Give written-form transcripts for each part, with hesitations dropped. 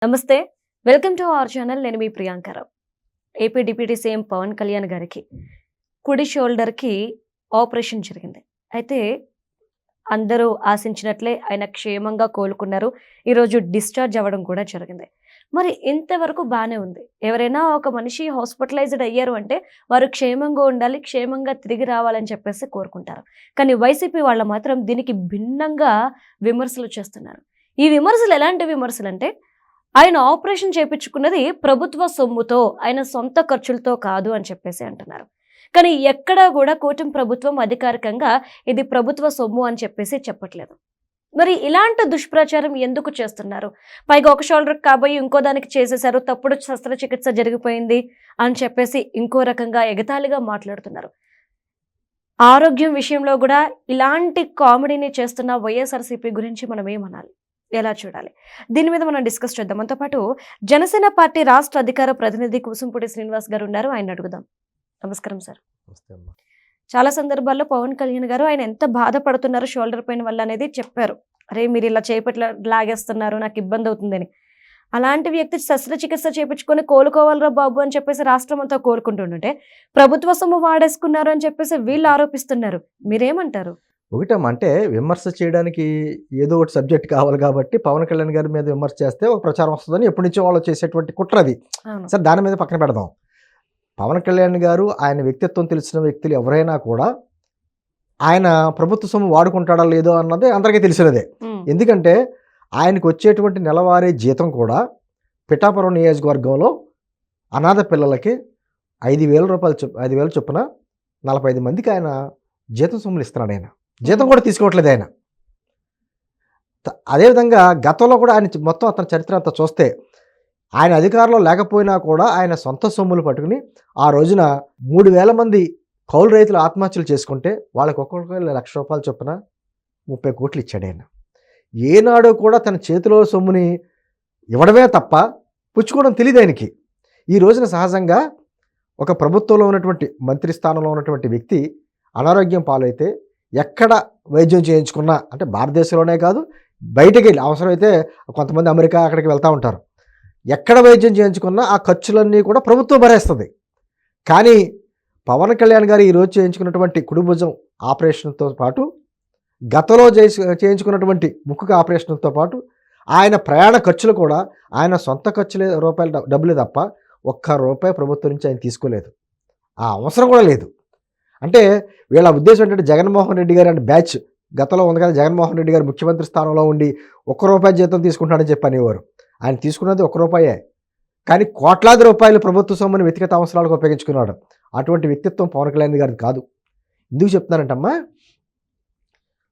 నమస్తే. Welcome to our channel. నేను మీ Priyanka Rao. AP deputy CM Pawan Kalyan గారికి కుడి షోల్డర్‌కి ఆపరేషన్ జరిగింది. అయితే అందరూ ఆశించినట్లే ఆయన క్షేమంగా కోలుకున్నారు. ఈరోజు డిశ్చార్జ్ అవ్వడం కూడా జరిగింది. మరి ఇంతవరకు బానే ఉంది. ఎవరైనా ఒక మనిషి హాస్పిటలైజ్డ్ అయ్యారు అంటే వారు క్షేమంగా ఉండాలి, క్షేమంగా తిరిగి రావాలని చెప్పేసి కోరుకుంటారు. కానీ వైసీపీ వాళ్ళు మాత్రం దీనికి భిన్నంగా విమర్శలు చేస్తున్నారు. ఈ విమర్శలు ఎలాంటి విమర్శలంటే ఆయన ఆపరేషన్ చేయించుకున్నది ప్రభుత్వ సొమ్ముతో, ఆయన సొంత ఖర్చులతో కాదు అని చెప్పేసి అంటున్నారు. కానీ ఎక్కడా కూడా కూటమి ప్రభుత్వం అధికారికంగా ఇది ప్రభుత్వ సొమ్ము అని చెప్పేసి చెప్పట్లేదు. మరి ఇలాంటి దుష్ప్రచారం ఎందుకు చేస్తున్నారు? పైగా ఒక షోల్డర్ కాబోయి ఇంకో దానికి చేసేశారు, తప్పుడు శస్త్రచికిత్స జరిగిపోయింది అని చెప్పేసి ఇంకో రకంగా ఎగతాళిగా మాట్లాడుతున్నారు. ఆరోగ్యం విషయంలో కూడా ఇలాంటి కామెడీని చేస్తున్న వైఎస్ఆర్సీపీ గురించి మనం ఏమనాలి, ఎలా చూడాలి? దీని మీద మనం డిస్కస్ చేద్దాం. మనతో పాటు జనసేన పార్టీ రాష్ట్ర అధికార ప్రతినిధి కూసుంపూడి శ్రీనివాస్ గారు ఉన్నారు. ఆయన అడుగుదాం. నమస్కారం సార్. చాలా సందర్భాల్లో పవన్ కళ్యాణ్ గారు ఆయన ఎంత బాధపడుతున్నారు షోల్డర్ పెయిన్ వల్ల అనేది చెప్పారు. అరే మీరు ఇలా చేపట్ల లాగేస్తున్నారు, నాకు ఇబ్బంది అవుతుందని. అలాంటి వ్యక్తి శస్త్రచికిత్స చేయించుకొని కోలుకోవాలరా బాబు అని చెప్పేసి రాష్ట్రం అంతా కోరుకుంటుంటే ప్రభుత్వ సొమ్ము వాడేసుకున్నారు అని చెప్పేసి వీళ్ళు ఆరోపిస్తున్నారు. మీరేమంటారు? అంటే విమర్శ చేయడానికి ఏదో ఒకటి సబ్జెక్ట్ కావాలి కాబట్టి పవన్ కళ్యాణ్ గారి మీద విమర్శ చేస్తే ఒక ప్రచారం వస్తుందని ఎప్పటి నుంచో వాళ్ళు చేసేటువంటి కుట్రది. సరే, దాని మీద పక్కన పెడదాం. పవన్ కళ్యాణ్ గారు ఆయన వ్యక్తిత్వం తెలిసిన వ్యక్తులు ఎవరైనా కూడా ఆయన ప్రభుత్వ సొమ్ము వాడుకుంటాడా లేదో అన్నది అందరికీ తెలిసినదే. ఎందుకంటే ఆయనకు వచ్చేటువంటి నెలవారీ జీతం కూడా పిఠాపురం నియోజకవర్గంలో అనాథ పిల్లలకి 5,000 రూపాయలు 5,000 చొప్పున 45 మందికి ఆయన జీతం సొమ్ములు ఇస్తున్నాడు. ఆయన జీతం కూడా తీసుకోవట్లేదు ఆయన. అదేవిధంగా గతంలో కూడా ఆయన మొత్తం అతని చరిత్ర అంతా చూస్తే ఆయన అధికారంలో లేకపోయినా కూడా ఆయన సొంత సొమ్ములు పట్టుకుని ఆ రోజున 3,000 మంది కౌలు రైతులు ఆత్మహత్యలు చేసుకుంటే వాళ్ళకి ఒక్కొక్కరికి 1,00,000 రూపాయలు చొప్పున 30 కోట్లు ఇచ్చాడు ఆయన. ఏనాడు కూడా తన చేతిలో సొమ్ముని ఇవ్వడమే తప్ప పుచ్చుకోవడం తెలియదు ఆయనకి. ఈ రోజున సహజంగా ఒక ప్రభుత్వంలో ఉన్నటువంటి మంత్రి స్థానంలో ఉన్నటువంటి వ్యక్తి అనారోగ్యం పాలైతే ఎక్కడ వైద్యం చేయించుకున్నా, అంటే భారతదేశంలోనే కాదు బయటకు వెళ్ళి అవసరమైతే కొంతమంది అమెరికా అక్కడికి వెళ్తూ ఉంటారు, ఎక్కడ వైద్యం చేయించుకున్నా ఆ ఖర్చులన్నీ కూడా ప్రభుత్వం భరేస్తుంది. కానీ పవన్ కళ్యాణ్ గారు ఈరోజు చేయించుకున్నటువంటి కుడి భుజం ఆపరేషన్తో పాటు గతంలో చేయించుకున్నటువంటి ముక్కుకు ఆపరేషన్తో పాటు ఆయన ప్రయాణ ఖర్చులు కూడా ఆయన సొంత ఖర్చులే డబ్బులే తప్ప ₹1 ప్రభుత్వం నుంచి ఆయన తీసుకోలేదు. ఆ అవసరం కూడా లేదు. అంటే వీళ్ళ ఉద్దేశం ఏంటంటే జగన్మోహన్ రెడ్డి గారు అంటే బ్యాచ్ గతంలో ఉంది కదా, జగన్మోహన్ రెడ్డి గారు ముఖ్యమంత్రి స్థానంలో ఉండి ₹1 జీతం తీసుకుంటాడని చెప్పి అనేవారు. ఆయన తీసుకున్నది ₹1, కానీ కోట్లాది రూపాయలు ప్రభుత్వ సొమ్ముని వ్యక్తిగత అవసరాలకు ఉపయోగించుకున్నాడు. అటువంటి వ్యక్తిత్వం పవన్ కళ్యాణ్ గారిది కాదు. ఎందుకు చెప్తున్నానంటమ్మా,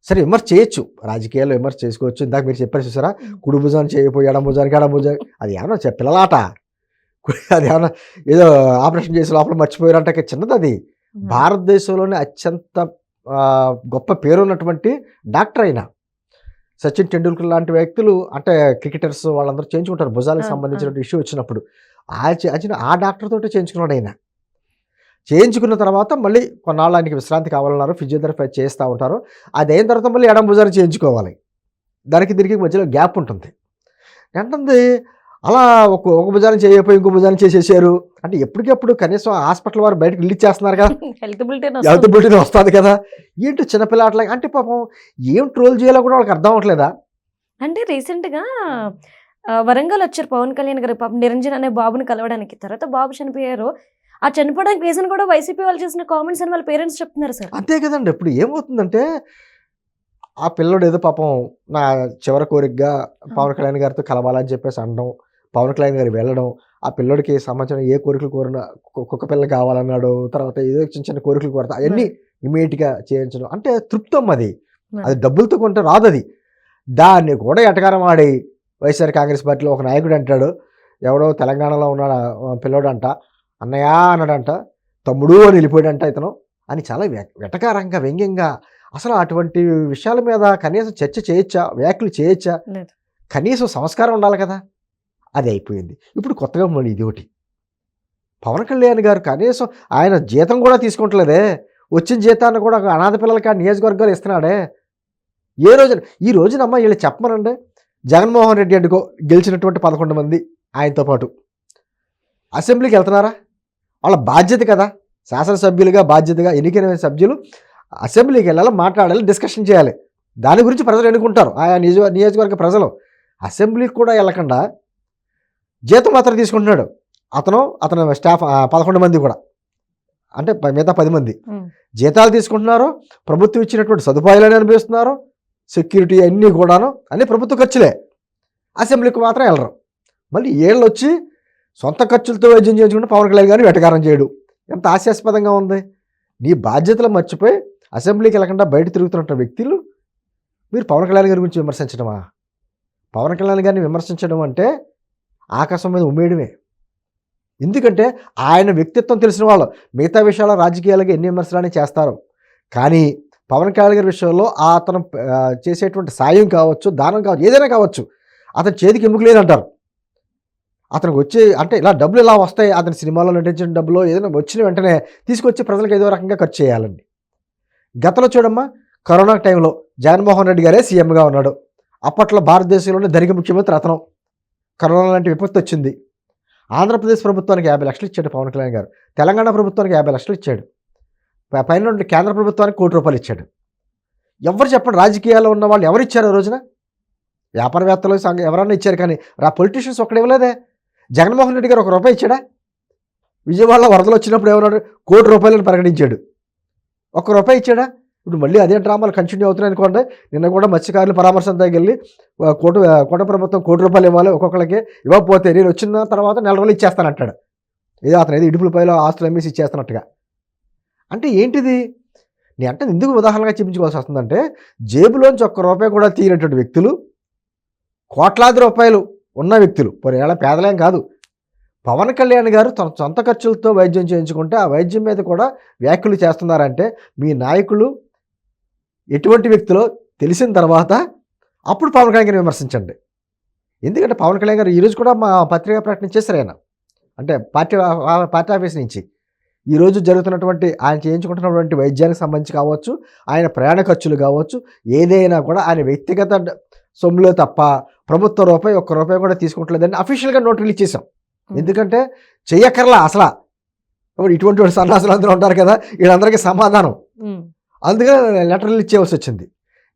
సరే విమర్శ చేయొచ్చు, రాజకీయాల్లో విమర్శ చేసుకోవచ్చు. ఇందాక మీరు చెప్పారు చూసారా, కుడి భుజాన్ని చేయకపోయి ఎడమ భుజానికి అది ఏమన్నా పిల్లలాట, అది ఏమన్నా ఏదో ఆపరేషన్ చేసి లోపల మర్చిపోయారంటే చిన్నది. అది భారతదేశంలోనే అత్యంత గొప్ప పేరున్నటువంటి డాక్టర్ అయినా సచిన్ టెండూల్కర్ లాంటి వ్యక్తులు, అంటే క్రికెటర్స్ వాళ్ళందరూ చేయించుకుంటారు భుజాలకు సంబంధించిన ఇష్యూ వచ్చినప్పుడు. ఆ డాక్టర్ తోటే చేయించుకున్నాడు ఆయన. చేయించుకున్న తర్వాత మళ్ళీ కొన్నాళ్ళు ఆయనకి విశ్రాంతి కావాలన్నారు, ఫిజియోథెరపీ చేస్తూ ఉంటారు. అది అయిన తర్వాత మళ్ళీ ఎడమ భుజాన్ని చేయించుకోవాలి. దానికి దీనికి మధ్యలో గ్యాప్ ఉంటుంది. ఏంటంది అలా ఒక భుజాన్ని చేయకపోయి ఇంకో భుజాన్ని చేసేసారు అంటే ఎప్పటికెప్పుడు కనీసం హాస్పిటల్ వారు బయటకు రిలీజ్ చేస్తున్నారు కదా, హెల్త్ బులెటిన్ వస్తుంది కదా. ఏంటో చిన్నపిల్ల అంటే పాపం ఏం ట్రోల్ చేయాలో కూడా వాళ్ళకి అర్థం అవ్వట్లేదా? అంటే రీసెంట్గా వరంగల్ వచ్చారు పవన్ కళ్యాణ్ గారు, పాపం నిరంజన్ అనే బాబుని కలవడానికి. తర్వాత బాబు చనిపోయారు. ఆ చనిపోవడానికి రీజన్ కూడా వైసీపీ వాళ్ళు చేసిన కామెంట్స్ అని వాళ్ళ పేరెంట్స్ చెప్తున్నారు సార్. అంతే కదండి. ఇప్పుడు ఏమవుతుందంటే ఆ పిల్లడు ఏదో పాపం నా చివరి కోరికగా పవన్ కళ్యాణ్ గారితో కలవాలని చెప్పేసి అనడం, పవన్ కళ్యాణ్ గారు వెళ్ళడం, ఆ పిల్లడికి సంబంధించిన ఏ కోరికలు కోరినా కుక్క పిల్ల కావాలన్నాడు, తర్వాత ఏదో చిన్న చిన్న కోరికలు కోరతా అవన్నీ ఇమీడియట్గా చేయించడం అంటే తృప్తం. అది డబ్బులతో కొంటే రాదు. అది దాన్ని కూడా ఎటకారం ఆడి వైఎస్ఆర్ కాంగ్రెస్ పార్టీలో ఒక నాయకుడు అంటాడు, ఎవడో తెలంగాణలో ఉన్నాడు పిల్లడు అంట, అన్నయ్య అన్నాడంట, తమ్ముడు అని వెళ్ళిపోయాడంట ఇతను అని చాలా వెటకారంగా వ్యంగ్యంగా. అసలు అటువంటి విషయాల మీద కనీసం చర్చ చేయొచ్చా, వ్యాఖ్యలు చేయొచ్చా? కనీసం సంస్కారం ఉండాలి కదా. అది అయిపోయింది. ఇప్పుడు కొత్తగా మళ్ళీ ఇది ఒకటి. పవన్ కళ్యాణ్ గారు కనీసం ఆయన జీతం కూడా తీసుకుంటలేదే, వచ్చిన జీతాన్ని కూడా అనాథ పిల్లలకి నియోజకవర్గాలు ఇస్తున్నాడే. ఈ రోజునమ్మా వీళ్ళు చెప్పమనండి, జగన్మోహన్ రెడ్డి అంటుకో గెలిచినటువంటి 11 మంది ఆయనతో పాటు అసెంబ్లీకి వెళ్తున్నారా? వాళ్ళ బాధ్యత కదా, శాసనసభ్యులుగా బాధ్యతగా ఎన్నికైన సభ్యులు అసెంబ్లీకి వెళ్ళాలి, మాట్లాడాలి, డిస్కషన్ చేయాలి. దాని గురించి ప్రజలు ఎన్నుకుంటారు, ఆయా నియోజకవర్గ ప్రజలు. అసెంబ్లీకి కూడా వెళ్ళకుండా జీతం మాత్రం తీసుకుంటున్నాడు అతను స్టాఫ్ 11 మంది కూడా, అంటే మిగతా 10 మంది జీతాలు తీసుకుంటున్నారు. ప్రభుత్వం ఇచ్చినటువంటి సదుపాయాలని అనుభవిస్తున్నారు. సెక్యూరిటీ అన్నీ కూడాను అన్నీ ప్రభుత్వ ఖర్చులే. అసెంబ్లీకి మాత్రం వెళ్ళరు. మళ్ళీ ఏళ్ళు వచ్చి సొంత ఖర్చులతో వైద్యం చేయించుకుంటే పవన్ కళ్యాణ్ గారిని వెటకారం చేయడు. ఎంత హాస్యాస్పదంగా ఉంది. నీ బాధ్యతలు మర్చిపోయి అసెంబ్లీకి వెళ్ళకుండా బయట తిరుగుతున్న వ్యక్తులు మీరు పవన్ కళ్యాణ్ గారి గురించి విమర్శించడమా? పవన్ కళ్యాణ్ గారిని విమర్శించడం అంటే ఆకాశం మీద ఉమ్మేయడమే. ఎందుకంటే ఆయన వ్యక్తిత్వం తెలిసిన వాళ్ళు మిగతా విషయాల రాజకీయాలుగా ఎన్ని విమర్శలని చేస్తారు, కానీ పవన్ కళ్యాణ్ గారి విషయంలో అతను చేసేటువంటి సాయం కావచ్చు, దానం కావచ్చు, ఏదైనా కావచ్చు, అతని చేతికి ఎముక లేదంటారు. అతనికి వచ్చే అంటే ఇలా డబ్బులు ఇలా వస్తాయి, అతని సినిమాలో నటించిన డబ్బులు ఏదైనా వచ్చిన వెంటనే తీసుకొచ్చి ప్రజలకు ఏదో రకంగా ఖర్చు చేయాలండి. గతంలో చూడమ్మా, కరోనా టైంలో జగన్మోహన్ రెడ్డి గారే సీఎంగా ఉన్నాడు. అప్పట్లో భారతదేశంలోనే ధనిక ముఖ్యమంత్రి అతను. కరోనా లాంటి విపత్తు వచ్చింది. ఆంధ్రప్రదేశ్ ప్రభుత్వానికి 50 లక్షలు ఇచ్చాడు పవన్ కళ్యాణ్ గారు. తెలంగాణ ప్రభుత్వానికి 50 లక్షలు ఇచ్చాడు. పైన నుండి కేంద్ర ప్రభుత్వానికి 1 కోటి రూపాయలు ఇచ్చాడు. ఎవరు చెప్పండి, రాజకీయాల్లో ఉన్న వాళ్ళు ఎవరు ఇచ్చారు ఆ రోజున? వ్యాపారవేత్తలు ఎవరన్నా ఇచ్చారు, కానీ పొలిటీషియన్స్ ఒక్కడ ఇవ్వలేదే. జగన్మోహన్ రెడ్డి గారు 1 రూపాయి ఇచ్చాడా? విజయవాడలో వరదలు వచ్చినప్పుడు ఏమన్నాడు? 1 కోటి రూపాయలను ప్రకటించాడు. 1 రూపాయి ఇచ్చాడా? ఇప్పుడు మళ్ళీ అదే డ్రామాలు కంటిన్యూ అవుతున్నాయి అనుకోండి. నిన్న కూడా మత్స్యకారులు పరామర్శంతో వెళ్ళి కోట ప్రభుత్వం 1 కోటి రూపాయలు ఇవ్వాలి ఒక్కొక్కరికి, ఇవ్వకపోతే నేను వచ్చిన తర్వాత 4 రోజులు ఇచ్చేస్తానంటాడు. ఏదో అతను ఏదో ఇడుపులపైలో ఆస్తులు అమ్మేసి ఇచ్చేస్తున్నట్టుగా. అంటే ఏంటిది? నేను అంటే ఎందుకు ఉదాహరణగా చూపించుకోవాల్సి వస్తుందంటే, జేబులోంచి 1 రూపాయి కూడా తీయనటువంటి వ్యక్తులు, కోట్లాది రూపాయలు ఉన్న వ్యక్తులు, పొరేళ్ళ పేదలేం కాదు. పవన్ కళ్యాణ్ గారు తన సొంత ఖర్చులతో వైద్యం చేయించుకుంటే ఆ వైద్యం మీద కూడా వ్యాఖ్యలు చేస్తున్నారంటే మీ నాయకులు ఎటువంటి వ్యక్తులో తెలిసిన తర్వాత అప్పుడు పవన్ కళ్యాణ్ గారిని విమర్శించండి. ఎందుకంటే పవన్ కళ్యాణ్ గారు ఈరోజు కూడా మా పత్రికా ప్రకటన చేశారు. ఆయన అంటే పార్టీ ఆఫీస్ నుంచి ఈరోజు జరుగుతున్నటువంటి ఆయన చేయించుకుంటున్నటువంటి వైద్యానికి సంబంధించి కావచ్చు, ఆయన ప్రయాణ ఖర్చులు కావచ్చు, ఏదైనా కూడా ఆయన వ్యక్తిగత సొమ్ములో తప్ప ప్రభుత్వ రూపాయి 1 రూపాయి కూడా తీసుకుంటలేదని అఫీషియల్గా నోట్ రిలీజ్ చేశాం. ఎందుకంటే చెయ్యక్కర్లా అసలు. ఇటువంటి సన్నాసులు అందరూ ఉంటారు కదా, వీళ్ళందరికీ సమాధానం. అందుకని లెటర్ రిలీజ్ చేయవలసి వచ్చింది.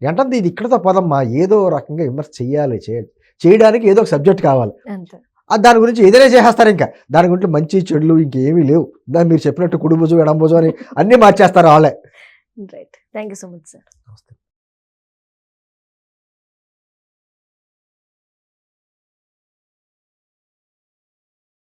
ఏంటంటే ఇది ఇక్కడతో పదమ్మా, ఏదో రకంగా విమర్శ చేయడానికి ఏదో ఒక సబ్జెక్ట్ కావాలి. దాని గురించి ఏదైనా చేసేస్తారు. ఇంకా దాని గురించి మంచి చెడులు ఇంకేమీ లేవు. దాన్ని మీరు చెప్పినట్టు కుడి భుజం ఎడం భుజం అని అన్నీ మార్చేస్తారు వాళ్ళే. Right, thank you so much sir.